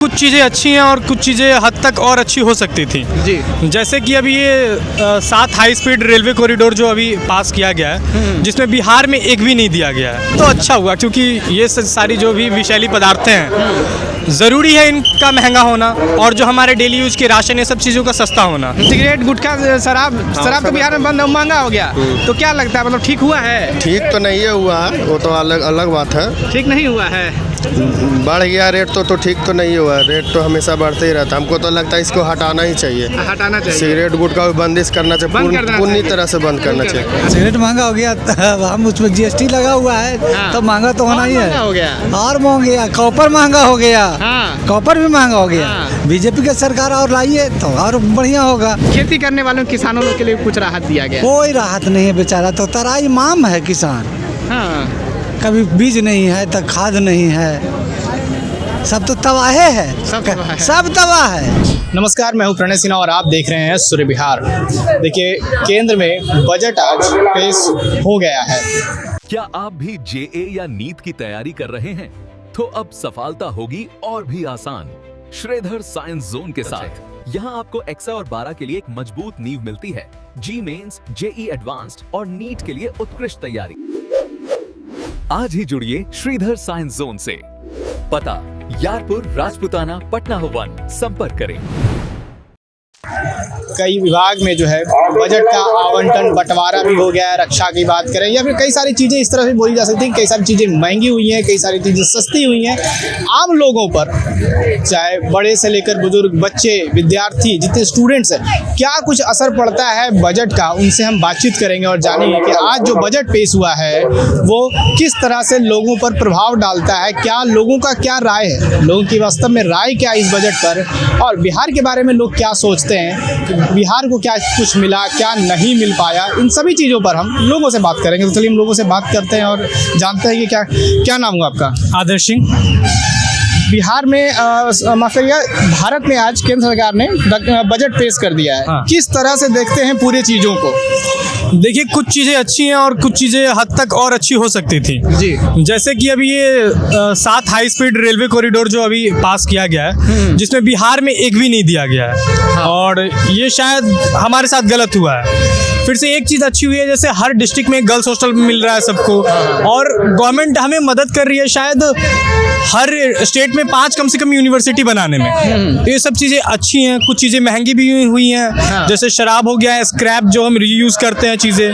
कुछ चीज़ें अच्छी हैं और कुछ चीज़ें हद तक और अच्छी हो सकती थी जी। जैसे कि अभी ये 7 हाई स्पीड रेलवे कॉरिडोर जो अभी पास किया गया है जिसमें बिहार में एक भी नहीं दिया गया है, तो अच्छा हुआ क्योंकि ये सारी जो भी विषैली पदार्थें हैं ज़रूरी है इनका महंगा होना और जो हमारे डेली यूज के राशन ये सब चीज़ों का सस्ता होना। सिगरेट गुटखा शराब तो बिहार में बंद महंगा हो गया, तो क्या लगता है मतलब ठीक हुआ है? ठीक तो नहीं है हुआ, वो तो अलग अलग बात है। ठीक नहीं हुआ है, बढ़ गया रेट तो ठीक तो नहीं हुआ। रेट तो हमेशा बढ़ते ही रहता है। हमको तो लगता है इसको हटाना ही चाहिए, हटाना चाहिए। सिगरेट गुटखा बंदिश करना चाहिए, पूरी तरह से बंद करना चाहिए। सिगरेट महंगा हो गया, हम उसमें जीएसटी लगा हुआ है हाँ। तो महंगा तो होना ही है। हो गया और महंगा गया, कॉपर महंगा हो गया। हाँ। कॉपर भी महंगा हो गया। हाँ। बीजेपी की सरकार और लाई है तो और बढ़िया होगा। खेती करने वालों किसानों लोग के लिए कुछ राहत दिया गया। कोई राहत नहीं है बेचारा, तो तराई माम है किसान। हाँ। कभी बीज नहीं है तो खाद नहीं है, सब तो तबाहे है, सब तबाह है। नमस्कार, मैं हूं प्रणय सिन्हा और आप देख रहे हैं सूर्य बिहार। देखिए, केंद्र में बजट आज पेश हो गया है। क्या आप भी जेए या नीट की तैयारी कर रहे हैं? तो अब सफलता होगी और भी आसान श्रीधर साइंस जोन के साथ। यहाँ आपको एक्सा और 12 के लिए एक मजबूत नींव मिलती है। जी मेंस, जेई एडवांस्ड और नीट के लिए उत्कृष्ट तैयारी। आज ही जुड़िए श्रीधर साइंस जोन से। पता यारपुर, राजपुताना, पटना 1। संपर्क करें। कई विभाग में जो है बजट का आवंटन बंटवारा भी हो गया है। रक्षा की बात करें या फिर कई सारी चीज़ें इस तरह से बोली जा सकती हैं, कई सारी चीज़ें महंगी हुई हैं, कई सारी चीज़ें सस्ती हुई हैं। आम लोगों पर, चाहे बड़े से लेकर बुजुर्ग, बच्चे, विद्यार्थी, जितने स्टूडेंट्स हैं, क्या कुछ असर पड़ता है बजट का, उनसे हम बातचीत करेंगे और जानेंगे कि आज जो बजट पेश हुआ है वो किस तरह से लोगों पर प्रभाव डालता है, क्या लोगों का क्या राय है, लोगों की वास्तव में राय क्या इस बजट पर, और बिहार के बारे में लोग क्या सोचते हैं, बिहार को क्या कुछ मिला, क्या नहीं मिल पाया। इन सभी चीज़ों पर हम लोगों से बात करेंगे। तो चलिए हम लोगों से बात करते हैं और जानते हैं कि क्या नाम हुआ आपका? आदर्श सिंह। बिहार में माफ करिएगा, भारत में आज केंद्र सरकार ने बजट पेश कर दिया है। हाँ। किस तरह से देखते हैं पूरी चीज़ों को? देखिए, कुछ चीज़ें अच्छी हैं और कुछ चीज़ें हद तक और अच्छी हो सकती थी जी। जैसे कि अभी ये 7 हाई स्पीड रेलवे कॉरिडोर जो अभी पास किया गया है जिसमें बिहार में एक भी नहीं दिया गया है और ये शायद हमारे साथ गलत हुआ है। फिर से एक चीज़ अच्छी हुई है, जैसे हर डिस्ट्रिक्ट में गर्ल्स हॉस्टल मिल रहा है सबको और गवर्नमेंट हमें मदद कर रही है शायद हर स्टेट में 5 कम से कम यूनिवर्सिटी बनाने में। तो ये सब चीज़ें अच्छी हैं। कुछ चीज़ें महंगी भी हुई हैं, जैसे शराब हो गया है, स्क्रैप जो हम रीयूज़ करते हैं चीज़ें,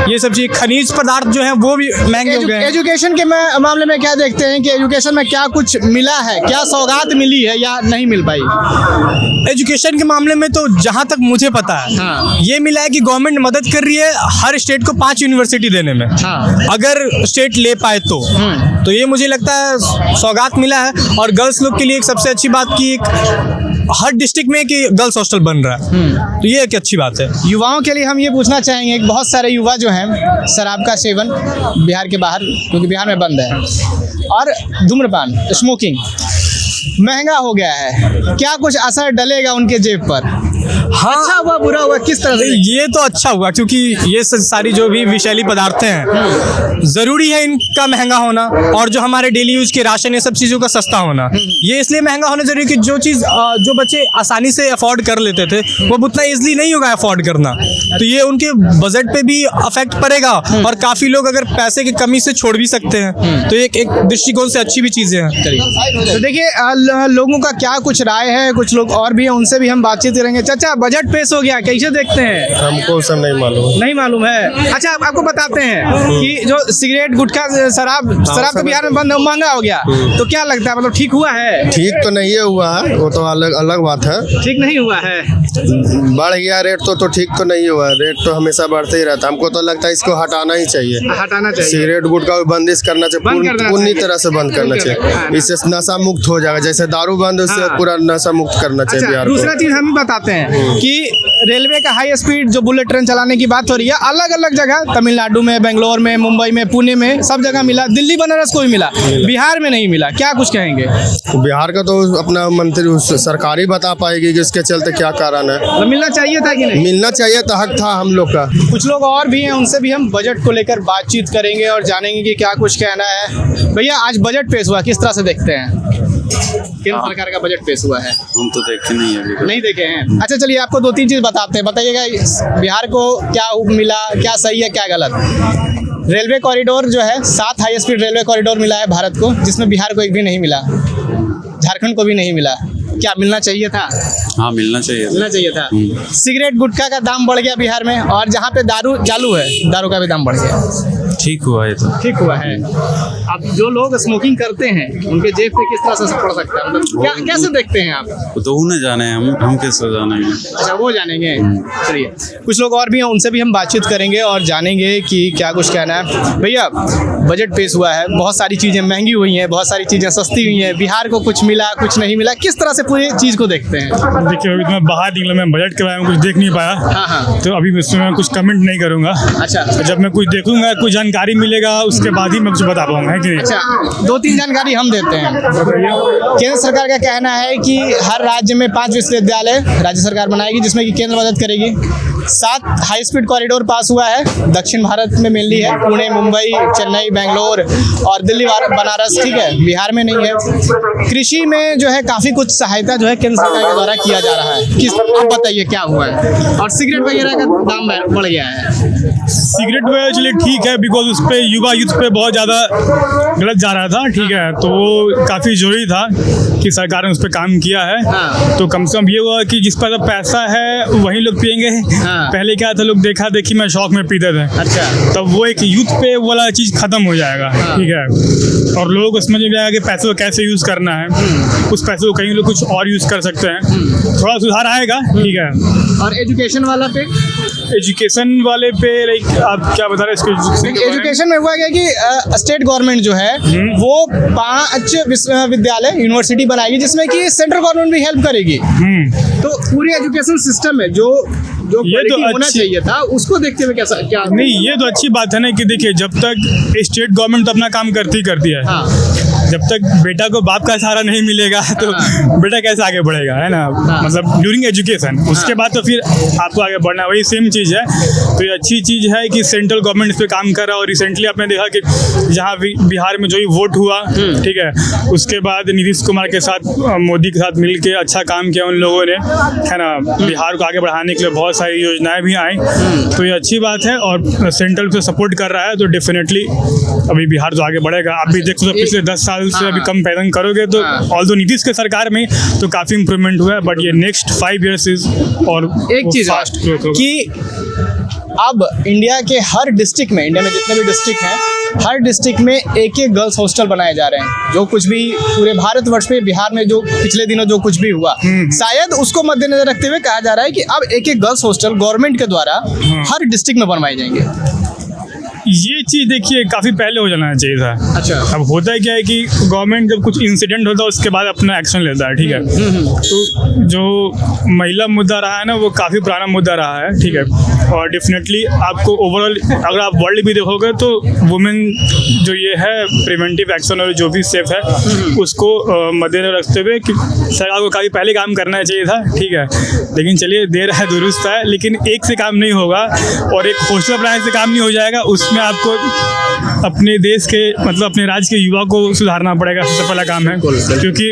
ये सब चीज़ें, खनिज पदार्थ जो हैं वो भी महंगे हो गए हैं। एजुकेशन के मामले में क्या देखते हैं कि एजुकेशन में क्या कुछ मिला है, क्या सौगात मिली है या नहीं मिल पाई? एजुकेशन के मामले में तो जहाँ तक मुझे पता है ये मिला है कि गवर्नमेंट मदद कर रही है हर स्टेट को 5 यूनिवर्सिटी देने में, अगर स्टेट ले पाए तो ये मुझे लगता है सौगात मिला है। और गर्ल्स लोग के लिए एक सबसे अच्छी बात की एक हर डिस्ट्रिक्ट में कि गर्ल्स हॉस्टल बन रहा है, तो ये एक अच्छी बात है। युवाओं के लिए हम ये पूछना चाहेंगे कि बहुत सारे युवा जो हैं शराब का सेवन बिहार के बाहर, क्योंकि बिहार में बंद है, और धूम्रपान, स्मोकिंग महंगा हो गया है, क्या कुछ असर डलेगा उनके जेब पर? हाँ, अच्छा हुआ बुरा हुआ, किस तरह से? ये तो अच्छा हुआ क्योंकि ये सारी जो भी विषैली पदार्थें हैं ज़रूरी है इनका महंगा होना और जो हमारे डेली यूज के राशन ये सब चीज़ों का सस्ता होना। ये इसलिए महंगा होना जरूरी कि जो चीज़ जो बच्चे आसानी से अफोर्ड कर लेते थे वो उतना ईजिली नहीं होगा अफोर्ड करना, तो ये उनके बजट पे भी अफेक्ट पड़ेगा और काफ़ी लोग अगर पैसे की कमी से छोड़ भी सकते हैं, तो एक दृष्टिकोण से अच्छी भी चीज़ें हैं। तो देखिए, लोगों का क्या कुछ राय है, कुछ लोग और भी हैं, उनसे भी हम बातचीत करेंगे। चाचा, बजट पेश हो गया, कैसे देखते हैं? हमको सब नहीं मालूम। नहीं मालूम है? अच्छा, आपको बताते हैं कि जो सिगरेट गुटखा शराब तो बिहार में बंद महंगा हो गया, तो क्या लगता है मतलब ठीक हुआ है? ठीक तो नहीं है हुआ, वो तो अलग बात है। ठीक नहीं हुआ है, बढ़ गया रेट तो ठीक तो नहीं हुआ। रेट तो हमेशा बढ़ते ही रहता है। हमको तो लगता है इसको हटाना ही चाहिए, हटाना चाहिए। सिगरेट गुटखा बंदिश करना चाहिए, पूरी तरह से बंद करना चाहिए। इससे नशा मुक्त हो जाएगा, जैसे दारू बंद, उससे पूरा नशा मुक्त करना चाहिए बिहार को। दूसरा चीज हम बताते हैं कि रेलवे का हाई स्पीड जो बुलेट ट्रेन चलाने की बात हो रही है, अलग अलग जगह, तमिलनाडु में, बेंगलोर में, मुंबई में, पुणे में, सब जगह मिला, दिल्ली बनारस को भी मिला, बिहार में नहीं मिला। क्या कुछ कहेंगे? बिहार का तो अपना मंत्री सरकार ही बता पाएगी कि इसके चलते क्या कारण है। तो मिलना चाहिए था कि नहीं? मिलना चाहिए था, हक था हम लोग का। कुछ लोग और भी हैं, उनसे भी हम बजट को लेकर बातचीत करेंगे और जानेंगे कि क्या कुछ कहना है। भैया, आज बजट पेश हुआ, किस तरह से देखते हैं? केंद्र सरकार का बजट पेश हुआ है? हम तो देखे नहीं है अभी। नहीं देखे हैं? अच्छा चलिए आपको 2-3 चीज बताते हैं, बताइएगा इस बिहार को क्या मिला, क्या सही है क्या गलत। रेलवे कॉरिडोर जो है 7 हाई स्पीड रेलवे कॉरिडोर मिला है भारत को, जिसमें बिहार को एक भी नहीं मिला, झारखंड को भी नहीं मिला। क्या मिलना चाहिए था? हाँ मिलना चाहिए। मिलना चाहिए था। सिगरेट गुटखा का दाम बढ़ गया बिहार में, और जहाँ पे दारू चालू है दारू का भी दाम बढ़ गया। ठीक हुआ है तो। ठीक हुआ है। अब जो लोग स्मोकिंग करते हैं उनके जेब पे किस तरह से पड़ सकता है, मतलब क्या कैसे देखते हैं आप? वो तो उन्हें जाने हैं, हम कैसे जानेंगे। अच्छा वो जानेंगे। चलिए कुछ लोग और भी हैं, उनसे भी हम बातचीत करेंगे और जानेंगे कि क्या कुछ कहना है। भैया बजट पेश हुआ है, बहुत सारी चीज़ें महंगी हुई हैं, बहुत सारी चीज़ें सस्ती हुई हैं, बिहार को कुछ मिला कुछ नहीं मिला, किस तरह से पूरी चीज़ को देखते हैं? देखिए अभी तो मैं बाहर निकला, मैं बजट के बारे में कुछ देख नहीं पाया। हाँ हाँ। तो अभी इसमें मैं कुछ कमेंट नहीं करूँगा। अच्छा जब मैं कुछ देखूंगा, कुछ जानकारी मिलेगा, उसके बाद ही मैं कुछ बता पाऊंगा, है कि नहीं? अच्छा 2-3 जानकारी हम देते हैं। केंद्र सरकार का कहना है कि हर राज्य में 5 विश्वविद्यालय राज्य सरकार बनाएगी, जिसमें कि केंद्र मदद करेगी। 7 हाई स्पीड कॉरिडोर पास हुआ है, दक्षिण भारत में मेनली है, पुणे, मुंबई, चेन्नई, बेंगलोर और दिल्ली, बनारस, ठीक है, बिहार में नहीं है। कृषि में जो है काफ़ी कुछ सहायता जो है केंद्र सरकार के द्वारा किया जा रहा है। किस आप बताइए क्या हुआ है? और सिगरेट वगैरह का दाम बढ़ गया है। सिगरेट वगैरह चलिए ठीक है, बिकॉज उस पर युवा यूथ पे बहुत ज़्यादा गलत जा रहा था, ठीक है, तो वो काफ़ी जरूरी था कि सरकार ने उस पर काम किया है। हाँ। तो कम से कम ये हुआ कि जिस पर पैसा है वही लोग पियेंगे। हाँ। पहले क्या था, लोग देखा देखी में शौक में पीते थे। अच्छा। तब वो एक यूथ पे वाला चीज़ खत्म हो जाएगा। हाँ। ठीक है, और लोगों को समझ में आएगा कि पैसे को कैसे यूज़ करना है, उस पैसे को कहीं लोग कुछ और यूज़ कर सकते हैं, थोड़ा सुधार आएगा। ठीक है, और एजुकेशन वाला पे? एजुकेशन वाले पे लाइक आप क्या बता रहे हैं? एजुकेशन में हुआ क्या कि स्टेट गवर्नमेंट जो है वो 5 विश्वविद्यालय यूनिवर्सिटी बनाएगी, जिसमें कि सेंट्रल गवर्नमेंट भी हेल्प करेगी। तो पूरी एजुकेशन सिस्टम में जो ये तो होना चाहिए था, उसको देखते हुए कैसा क्या? नहीं, ये तो अच्छी बात है ना कि देखिए जब तक स्टेट गवर्नमेंट तो अपना काम करती है। हाँ। जब तक बेटा को बाप का सहारा नहीं मिलेगा तो बेटा कैसे आगे बढ़ेगा, है ना? मतलब ड्यूरिंग एजुकेशन, उसके बाद तो फिर आपको आगे बढ़ना, वही सेम चीज़ है। तो ये अच्छी चीज़ है कि सेंट्रल गवर्नमेंट इस पर काम कर रहा है। और रिसेंटली आपने देखा कि जहाँ बिहार में जो ही वोट हुआ, ठीक है, उसके बाद नीतीश कुमार के साथ मोदी के साथ मिल के अच्छा काम किया उन लोगों ने, है ना? बिहार को आगे बढ़ाने के लिए बहुत सारी योजनाएं भी आई, तो ये अच्छी बात है। और सेंट्रल से सपोर्ट कर रहा है तो डेफिनेटली अभी बिहार तो आगे बढ़ेगा। आप भी देखो तो पिछले 10 साल से अभी कम पैदा करोगे तो ऑल्दो नीतीश के सरकार में तो काफ़ी इंप्रूवमेंट हुआ है, बट ये नेक्स्ट 5 ईयर्स इज और एक चीज़ फास्ट कि अब इंडिया के हर डिस्ट्रिक्ट में, इंडिया में जितने भी डिस्ट्रिक्ट हैं, हर डिस्ट्रिक्ट में एक गर्ल्स हॉस्टल बनाए जा रहे हैं। जो कुछ भी पूरे भारतवर्ष में बिहार में जो पिछले दिनों जो कुछ भी हुआ, शायद उसको मद्देनजर रखते हुए कहा जा रहा है कि अब एक गर्ल्स हॉस्टल गवर्नमेंट के द्वारा हर डिस्ट्रिक्ट में बनवाए जाएंगे। ये चीज़ देखिए काफ़ी पहले हो जाना चाहिए था। अच्छा। अब होता है क्या है कि गवर्नमेंट जब कुछ इंसिडेंट होता है उसके बाद अपना एक्शन लेता है, ठीक है। तो जो महिला मुद्दा रहा है ना, वो काफ़ी पुराना मुद्दा रहा है, ठीक है। और डेफिनेटली आपको ओवरऑल अगर आप वर्ल्ड भी देखोगे तो वुमेन जो ये है प्रिवेंटिव एक्शन और जो भी सेफ है उसको मद्देनजर रखते हुए कि सरकार को काफ़ी पहले काम करना चाहिए था, ठीक है। लेकिन चलिए देर है दुरुस्त है, लेकिन एक से काम नहीं होगा और एक हॉस्टल बनाने से काम नहीं हो जाएगा। उसमें आपको अपने देश के मतलब अपने राज्य के युवा को सुधारना पड़ेगा, सबसे पहला काम है। क्योंकि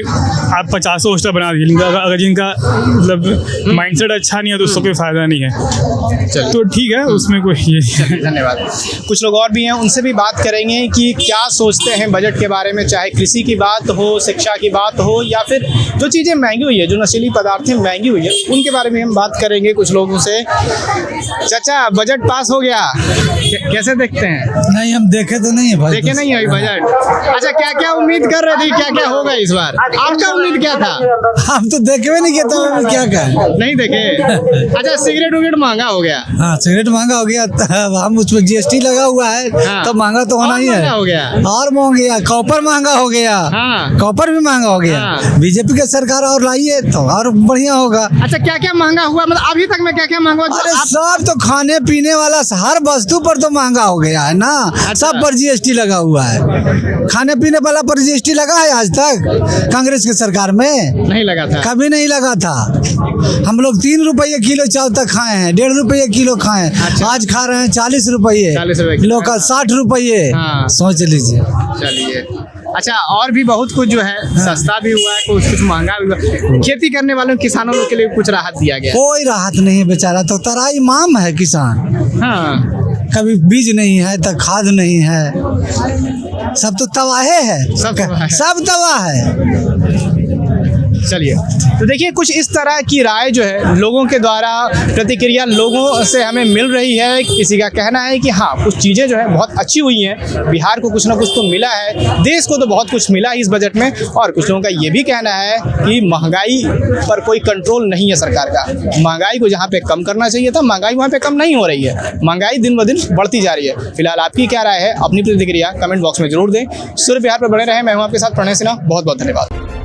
आप 50 हॉस्टल बना दीजिए, अगर जिनका मतलब माइंडसेट अच्छा नहीं है तो उसको कोई फ़ायदा नहीं है। तो ठीक है, उसमें कोई ये धन्यवाद। कुछ लोग और भी हैं, उनसे भी बात करेंगे कि क्या सोचते हैं बजट के बारे में, चाहे कृषि की बात हो, शिक्षा की बात हो, या फिर जो चीज़ें महंगी हुई है, जो नशीली पदार्थें महंगी हुई है, उनके बारे में हम बात करेंगे कुछ लोगों से। चाचा बजट पास हो गया, कैसे देखते हैं? नहीं हम देखे तो नहीं है भाई। देखे नहीं है बजट। अच्छा क्या क्या उम्मीद कर रहे थे, क्या क्या होगा इस बार? आपका उम्मीद क्या था? हम तो देखे भी नहीं किया, तो क्या कहें? नहीं देखे। अच्छा सिगरेट विगरेट महंगा हो गया? हाँ सिगरेट महंगा हो गया, हम उस पर GST लगा हुआ है। हाँ। तो महंगा तो होना ही है। हो गया और महंगा गया, कॉपर महंगा हो गया। हाँ। कॉपर भी महंगा हो गया। हाँ। बीजेपी की सरकार और लाई है तो और बढ़िया होगा। अच्छा क्या क्या महंगा हुआ, मतलब अभी तक में क्या क्या महंगा हुआ? अरे सब तो खाने पीने वाला हर वस्तु पर तो महंगा हो गया है ना। सब पर GST लगा हुआ है। खाने पीने वाला पर GST लगा है आज तक कांग्रेस की सरकार में? नहीं लगा था, कभी नहीं लगा था। हम लोग 3 रुपये किलो चावल तक खाए हैं, 1.5 रुपये किलो खाए हैं। अच्छा। आज खा रहे हैं 40 रुपये, 40 रुपये लोग का 60 रुपये। हाँ। सोच लीजिए। चलिए अच्छा, और भी बहुत कुछ जो है सस्ता भी हुआ है, कुछ महंगा भी हुआ। खेती करने वालों किसानों के लिए कुछ राहत दिया गया। कोई राहत नहीं है, बेचारा तो तराई माम है किसान। हाँ, कभी बीज नहीं है तो खाद नहीं है, सब तो तबाहे है, सब तबाह है। सब तबाह है। चलिए, तो देखिए कुछ इस तरह की राय जो है लोगों के द्वारा, प्रतिक्रिया लोगों से हमें मिल रही है। किसी का कहना है कि हाँ, कुछ चीज़ें जो है बहुत अच्छी हुई हैं, बिहार को कुछ ना कुछ तो मिला है, देश को तो बहुत कुछ मिला है इस बजट में। और कुछ लोगों का ये भी कहना है कि महंगाई पर कोई कंट्रोल नहीं है सरकार का। महंगाई को जहाँ पे कम करना चाहिए था, महंगाई वहाँ पे कम नहीं हो रही है, महंगाई दिन ब दिन बढ़ती जा रही है। फिलहाल आपकी क्या राय है, अपनी प्रतिक्रिया कमेंट बॉक्स में जरूर दें। सूर्य बिहार पर बने रहें, मैं हूँ आपके साथ प्रणय सिन्हा। बहुत बहुत धन्यवाद।